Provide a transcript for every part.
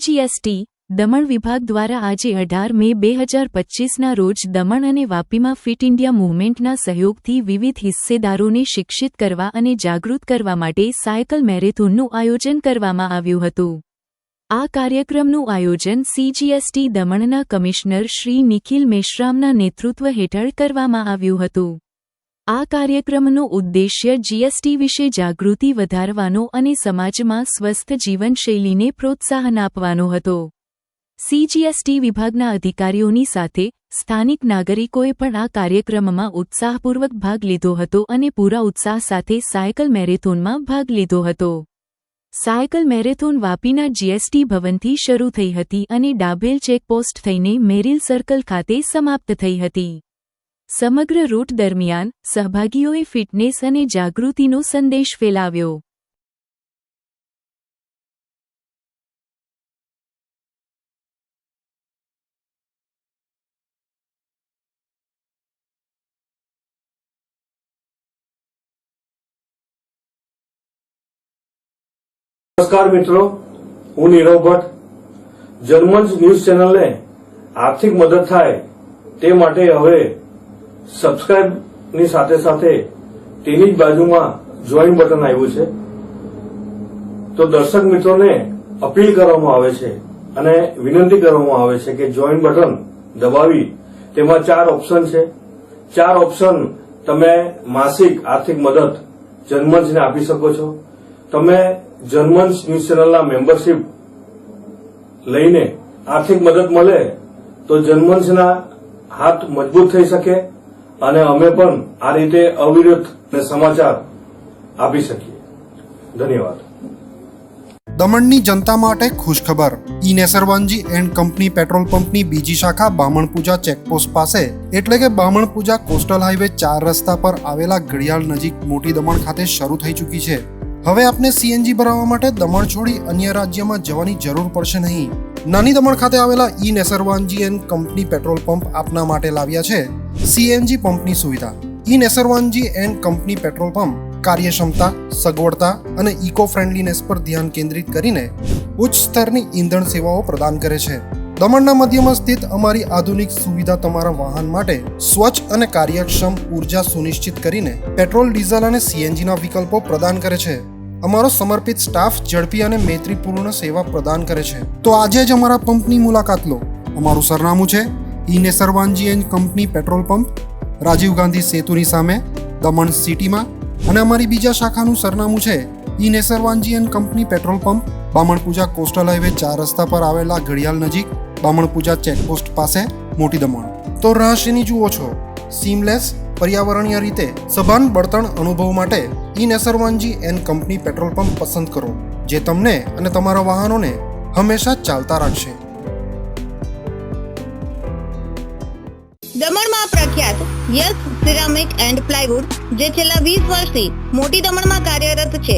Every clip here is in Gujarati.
CGST દમણ વિભાગ દ્વારા આજે 18 મે 2025ના રોજ દમણ અને વાપીમાં ફિટ ઇન્ડિયા મૂવમેન્ટના સહયોગથી વિવિધ હિસ્સેદારોને શિક્ષિત કરવા અને જાગૃત કરવા માટે સાયકલ મેરેથોનનું આયોજન કરવામાં આવ્યું હતું। આ કાર્યક્રમનું આયોજન CGST દમણના કમિશનર શ્રી નિખિલ મેશ્રામના નેતૃત્વ હેઠળ કરવામાં આવ્યું હતું। આ કાર્યક્રમનો ઉદ્દેશ્ય જીએસટી વિશે જાગૃતિ વધારવાનો અને સમાજમાં સ્વસ્થ જીવનશૈલીને પ્રોત્સાહન આપવાનો હતો। CGST વિભાગના અધિકારીઓની સાથે સ્થાનિક નાગરિકોએ પણ આ કાર્યક્રમમાં ઉત્સાહપૂર્વક ભાગ લીધો હતો અને પૂરા ઉત્સાહ સાથે સાયકલ મેરેથોનમાં ભાગ લીધો હતો। સાયકલ મેરેથોન વાપીના જીએસટી ભવનથી શરૂ થઈ હતી અને ડાભેલ ચેકપોસ્ટ થઈને મેરિલ સર્કલ ખાતે સમાપ્ત થઈ હતી। સમગ્ર રૂટ દરમિયાન સહભાગીઓએ ફિટનેસ અને જાગૃતિનો સંદેશ ફેલાવ્યો। નમસ્કાર મિત્રો, હું નીરવ ભટ્ટ। જનમંચ ન્યૂઝ ચેનલને આર્થિક મદદ થાય તે માટે હવે સબસ્ક્રાઇબની સાથે સાથે તેની જ બાજુમાં જોઈન બટન આવ્યું છે। તો દર્શક મિત્રોને અપીલ કરવામાં આવે છે અને વિનંતી કરવામાં આવે છે કે જોઈન બટન દબાવી તેમાં 4 ઓપ્શન છે। 4 ઓપ્શન તમે માસિક આર્થિક મદદ જનમંચને આપી શકો છો। તમે જનમંચ ન્યૂઝ ચેનલના મેમ્બરશીપ લઈને આર્થિક મદદ મળે તો જનમંચના હાથ મજબૂત થઈ શકે અને અમે પણ આ રીતે અવિરત સમાચાર આપી શકીએ। ધન્યવાદ। દમણની જનતા માટે ખુશખબર। ઈ નેસરવાનજી એન્ડ કંપની પેટ્રોલ પંપની બીજી શાખા બામણપૂજા ચેકપોસ્ટ પાસે એટલે કે બામણપૂજા કોસ્ટલ હાઈવે 4 રસ્તા પર આવેલા ઘડિયાળ નજીક મોટી દમણ ખાતે શરૂ થઈ ચૂકી છે। હવે આપને સીએનજી ભરાવવા માટે દમણ છોડી અન્ય રાજ્યમાં જવાની જરૂર પડશે નહીં। નાની દમણ ખાતે આવેલા E Nesarwanji and company petrol pump આપના માટે લાવ્યા છે સીએનજી પંપની સુવિધા। E Nesarwanji and company petrol pump કાર્યક્ષમતા, સગવડતા અને ઇકો ફ્રેન્ડલીનેસ પર ધ્યાન કેન્દ્રિત કરીને ઉચ્ચ સ્તરની ઈંધણ સેવાઓ પ્રદાન કરે છે। દમણના મધ્યમાં સ્થિત અમારી આધુનિક સુવિધા તમારા વાહન માટે સ્વચ્છ અને કાર્યક્ષમ ઉર્જા સુનિશ્ચિત કરીને પેટ્રોલ, ડીઝલ અને સીએનજીના વિકલ્પો પ્રદાન કરે છે। અમારો સમર્પિત સ્ટાફ ઝડપી અને મૈત્રીપૂર્ણ સેવા પ્રદાન કરે છે। તો આજે જ અમારા પંપની મુલાકાત લો। અમારું સરનામું છે E Nesarwanji and company petrol pump, Rajiv Gandhi સેતુની સામે, દમણ સિટીમાં, અને અમારી બીજા શાખાનું સરનામું છે E Nesarwanji and company petrol pump, Bamanpuja coastal highway 4 રસ્તા પર આવેલા ઘડિયાળ નજીક, બામણપૂજા ચેકપોસ્ટ પાસે, મોટી દમણ। તો રહસ્યની જુઓ છો સીમલેસ, પર્યાવરણીય રીતે સભાન બળતણ અનુભવ માટે E Nesarwanji and company petrol pump પસંદ કરો, જે તમને અને તમારા વાહનોને હંમેશા ચાલતા રાખશે। દમણમાં પ્રખ્યાત યસ સિરામિક એન્ડ પ્લાયવુડ જે છેલ્લા 20 વર્ષથી મોટી દમણમાં કાર્યરત છે,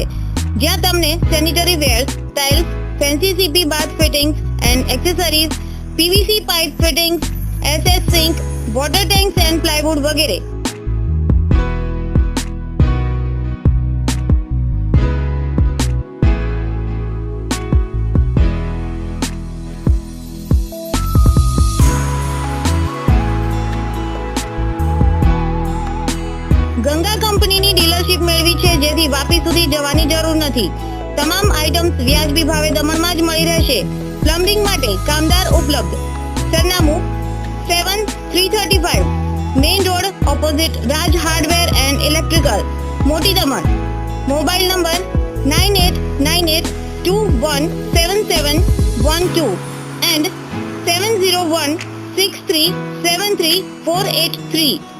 જ્યાં તમને sanitary wares, tiles, fancy CP bath fittings and accessories, PVC pipe fittings, SS sink, water tanks and plywood વગેરે। ગંગા કંપનીની ડીલરશીપ મેળવી છે, જેથી વાપી સુધી જવાની જરૂર નથી। તમામ આઇટમ્સ વ્યાજબી ભાવે દમણમાં જ મળી રહેશે। પ્લમ્બિંગ માટે કામદાર ઉપલબ્ધ। સરનામું 7335 main road opposite Raj hardware and electrical, મોટી દમણ। Mobile number 9898217712 and 7016373483।